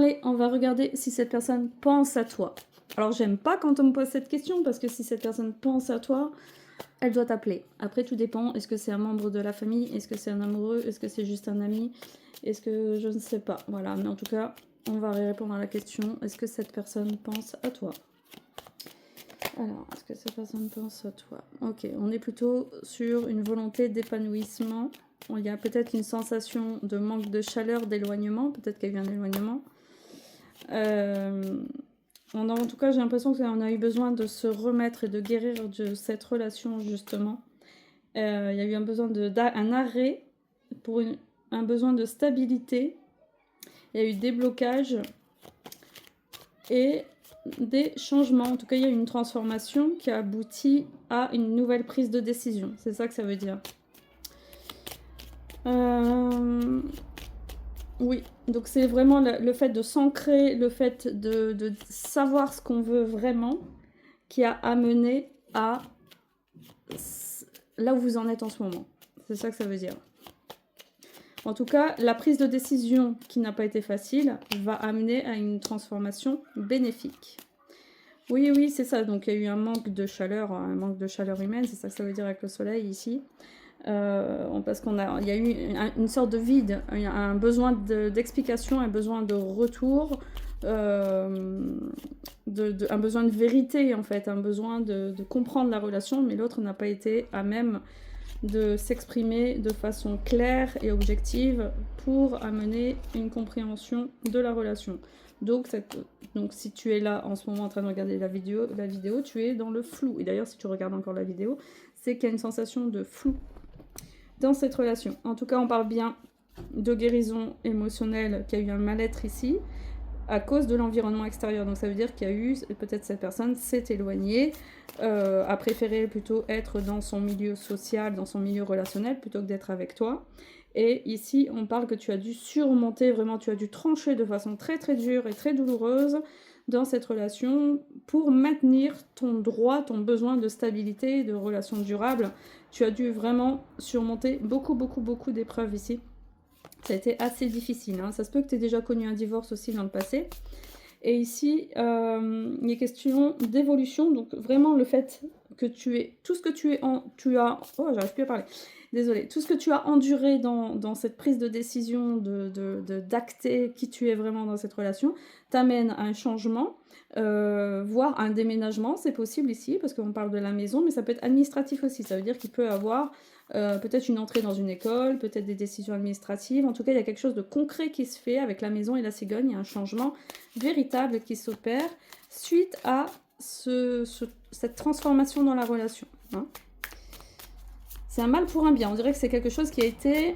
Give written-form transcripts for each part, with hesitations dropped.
Allez, on va regarder si cette personne pense à toi. Alors, j'aime pas quand on me pose cette question, parce que si cette personne pense à toi, elle doit t'appeler. Après, tout dépend. Est-ce que c'est un membre de la famille? Est-ce que c'est un amoureux? Est-ce que c'est juste un ami? Est-ce que... je ne sais pas. Voilà, mais en tout cas, on va répondre à la question. Est-ce que cette personne pense à toi? Alors, est-ce que cette personne pense à toi? Ok, on est plutôt sur une volonté d'épanouissement. Il y a peut-être une sensation de manque de chaleur, d'éloignement. Peut-être qu'il y a eu un éloignement. En tout cas, j'ai l'impression qu'on a eu besoin de se remettre et de guérir de cette relation, justement. Il y a eu un besoin un arrêt pour un besoin de stabilité. Il y a eu des blocages et des changements. En tout cas, il y a eu une transformation qui a abouti à une nouvelle prise de décision. C'est ça que ça veut dire. Oui, donc c'est vraiment le fait de s'ancrer, le fait de savoir ce qu'on veut vraiment qui a amené à là où vous en êtes en ce moment. C'est ça que ça veut dire. En tout cas, la prise de décision qui n'a pas été facile va amener à une transformation bénéfique. Oui, oui, c'est ça. Donc, il y a eu un manque de chaleur humaine. C'est ça que ça veut dire avec le soleil ici. Parce il y a eu une sorte de vide, un besoin d'explication, un besoin de retour, un besoin de vérité en fait, un besoin de comprendre la relation, mais l'autre n'a pas été à même de s'exprimer de façon claire et objective pour amener une compréhension de la relation. Donc si tu es là en ce moment en train de regarder la vidéo, tu es dans le flou. Et d'ailleurs, si tu regardes encore la vidéo, c'est qu'il y a une sensation de flou dans cette relation. En tout cas, on parle bien de guérison émotionnelle, qu'il y a eu un mal-être ici à cause de l'environnement extérieur. Donc ça veut dire qu'il y a eu, peut-être cette personne s'est éloignée, a préféré plutôt être dans son milieu social, dans son milieu relationnel, plutôt que d'être avec toi. Et ici, on parle que tu as dû surmonter, vraiment, tu as dû trancher de façon très très dure et très douloureuse dans cette relation pour maintenir ton droit, ton besoin de stabilité, de relation durable. Tu as dû vraiment surmonter beaucoup d'épreuves ici. Ça a été assez difficile. Hein. Ça se peut que tu aies déjà connu un divorce aussi dans le passé. Et ici, il est question d'évolution. Donc vraiment le fait que tout ce que j'arrive plus à parler. Désolée. Tout ce que tu as enduré dans cette prise de décision, d'acter qui tu es vraiment dans cette relation, t'amène à un changement, voire un déménagement, c'est possible ici, parce qu'on parle de la maison, mais ça peut être administratif aussi. Ça veut dire qu'il peut avoir peut-être une entrée dans une école, peut-être des décisions administratives. En tout cas, il y a quelque chose de concret qui se fait avec la maison et la cigogne. Il y a un changement véritable qui s'opère suite à cette transformation dans la relation. Hein. C'est un mal pour un bien. On dirait que c'est quelque chose qui a été...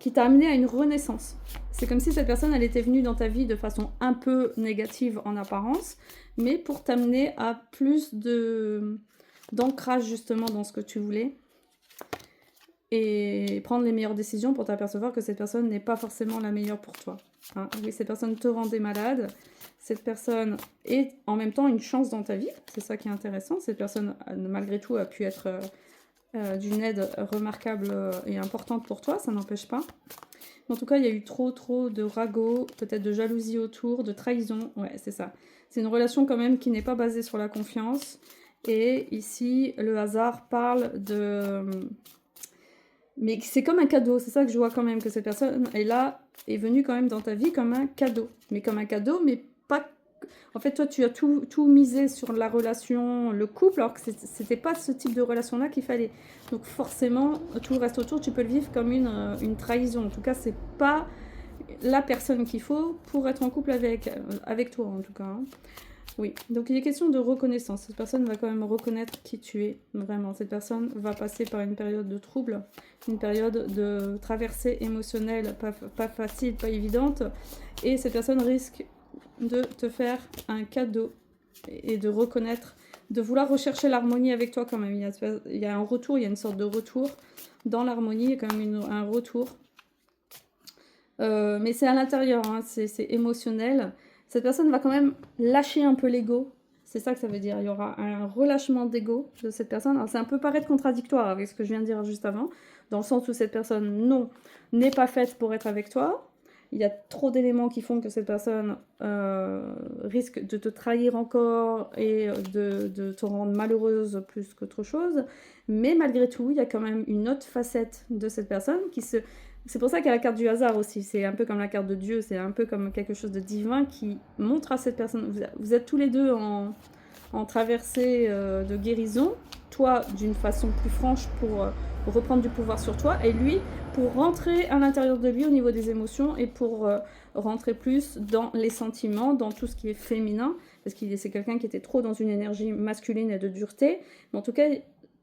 qui t'a amené à une renaissance. C'est comme si cette personne, elle était venue dans ta vie de façon un peu négative en apparence, mais pour t'amener à plus d'ancrage justement dans ce que tu voulais et prendre les meilleures décisions pour t'apercevoir que cette personne n'est pas forcément la meilleure pour toi. Hein. Oui, cette personne te rendait malade, cette personne est en même temps une chance dans ta vie, c'est ça qui est intéressant. Cette personne, malgré tout, a pu être d'une aide remarquable et importante pour toi, ça n'empêche pas. En tout cas, il y a eu trop de ragots, peut-être de jalousie autour, de trahison, ouais, c'est ça. C'est une relation quand même qui n'est pas basée sur la confiance. Et ici, le hasard parle de... Mais c'est comme un cadeau, c'est ça que je vois quand même, que cette personne est là, est venue quand même dans ta vie comme un cadeau. Mais comme un cadeau, mais pas... En fait, toi, tu as tout misé sur la relation, le couple, alors que c'était pas ce type de relation-là qu'il fallait. Donc forcément, tout le reste autour, tu peux le vivre comme une trahison. En tout cas, c'est pas la personne qu'il faut pour être en couple avec toi, en tout cas. Hein. Oui, donc il est question de reconnaissance. Cette personne va quand même reconnaître qui tu es, vraiment. Cette personne va passer par une période de trouble, une période de traversée émotionnelle pas facile, pas évidente. Et cette personne risque de te faire un cadeau et de reconnaître, de vouloir rechercher l'harmonie avec toi quand même. Il y a un retour, il y a une sorte de retour dans l'harmonie, il y a quand même un retour. Mais c'est à l'intérieur, hein, c'est émotionnel. Cette personne va quand même lâcher un peu l'ego. C'est ça que ça veut dire. Il y aura un relâchement d'ego de cette personne. Alors, c'est un peu paraître contradictoire avec ce que je viens de dire juste avant, dans le sens où cette personne, non, n'est pas faite pour être avec toi, il y a trop d'éléments qui font que cette personne risque de te trahir encore et de te rendre malheureuse plus qu'autre chose. Mais malgré tout, il y a quand même une autre facette de cette personne qui se... C'est pour ça qu'il y a la carte du hasard aussi. C'est un peu comme la carte de Dieu, c'est un peu comme quelque chose de divin qui montre à cette personne. Vous êtes tous les deux en traversée de guérison. Toi, d'une façon plus franche pour reprendre du pouvoir sur toi, et lui, pour rentrer à l'intérieur de lui au niveau des émotions et pour rentrer plus dans les sentiments, dans tout ce qui est féminin, parce que c'est quelqu'un qui était trop dans une énergie masculine et de dureté. Mais en tout cas,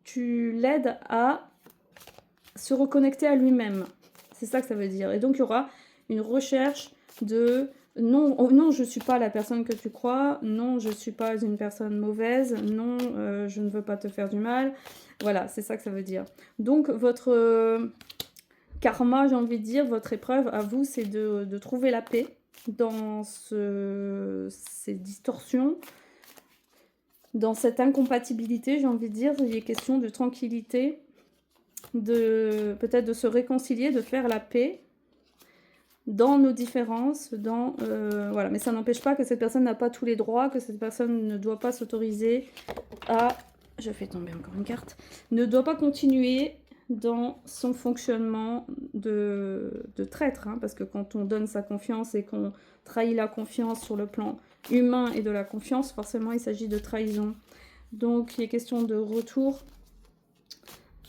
tu l'aides à se reconnecter à lui-même. C'est ça que ça veut dire. Et donc, il y aura une recherche de non, oh, non, je ne suis pas la personne que tu crois. Non, je ne suis pas une personne mauvaise. Non, je ne veux pas te faire du mal. Voilà, c'est ça que ça veut dire. Donc, votre karma, j'ai envie de dire, votre épreuve à vous, c'est de trouver la paix dans ces distorsions, dans cette incompatibilité, j'ai envie de dire. Il est question de tranquillité, peut-être de se réconcilier, de faire la paix dans nos différences, voilà. Mais ça n'empêche pas que cette personne n'a pas tous les droits, que cette personne ne doit pas s'autoriser à... Je fais tomber encore une carte. Ne doit pas continuer dans son fonctionnement de traître, hein, parce que quand on donne sa confiance et qu'on trahit la confiance sur le plan humain et de la confiance, forcément il s'agit de trahison. Donc il est question de retour,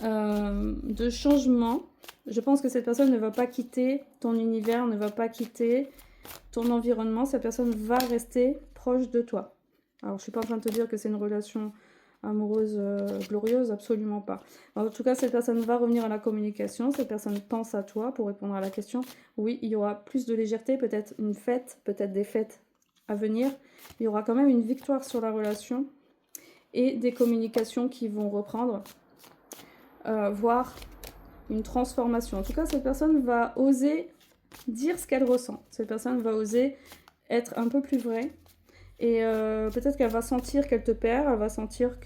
de changement. Je pense que cette personne ne va pas quitter ton univers, ne va pas quitter ton environnement. Cette personne va rester proche de toi. Alors, je ne suis pas en train de te dire que c'est une relation amoureuse glorieuse, absolument pas. En tout cas, cette personne va revenir à la communication. Cette personne pense à toi pour répondre à la question. Oui, il y aura plus de légèreté, peut-être une fête, peut-être des fêtes à venir. Il y aura quand même une victoire sur la relation et des communications qui vont reprendre, voire une transformation. En tout cas, cette personne va oser dire ce qu'elle ressent. Cette personne va oser être un peu plus vraie. Et peut-être qu'elle va sentir qu'elle te perd. Elle va sentir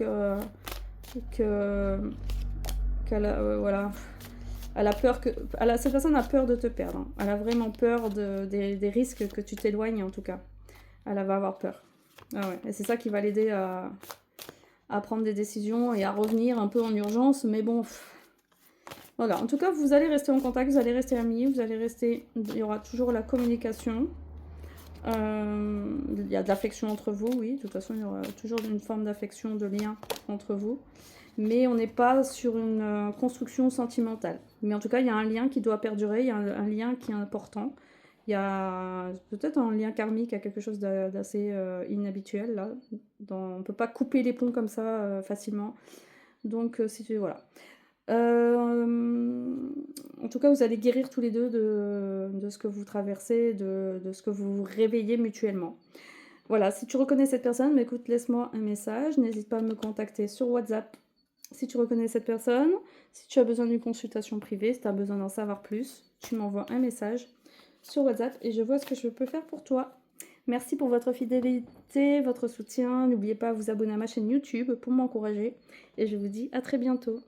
voilà, elle a peur que... cette personne a peur de te perdre. Hein. Elle a vraiment peur des risques que tu t'éloignes, en tout cas. Elle va avoir peur. Ah ouais. Et c'est ça qui va l'aider à prendre des décisions et à revenir un peu en urgence. Mais bon... Voilà, en tout cas, vous allez rester en contact, vous allez rester amis, vous allez rester... Il y aura toujours la communication. Il y a de l'affection entre vous, oui. De toute façon, il y aura toujours une forme d'affection, de lien entre vous. Mais on n'est pas sur une construction sentimentale. Mais en tout cas, il y a un lien qui doit perdurer, il y a un lien qui est important. Il y a peut-être un lien karmique, à quelque chose d'assez inhabituel, là. On ne peut pas couper les ponts comme ça facilement. Donc, voilà. En tout cas, vous allez guérir tous les deux de ce que vous traversez, de ce que vous réveillez mutuellement. Voilà, si tu reconnais cette personne, écoute, laisse-moi un message. N'hésite pas à me contacter sur WhatsApp si tu reconnais cette personne. Si tu as besoin d'une consultation privée, si tu as besoin d'en savoir plus, tu m'envoies un message sur WhatsApp et je vois ce que je peux faire pour toi. Merci pour votre fidélité, votre soutien. N'oubliez pas de vous abonner à ma chaîne YouTube pour m'encourager. Et je vous dis à très bientôt.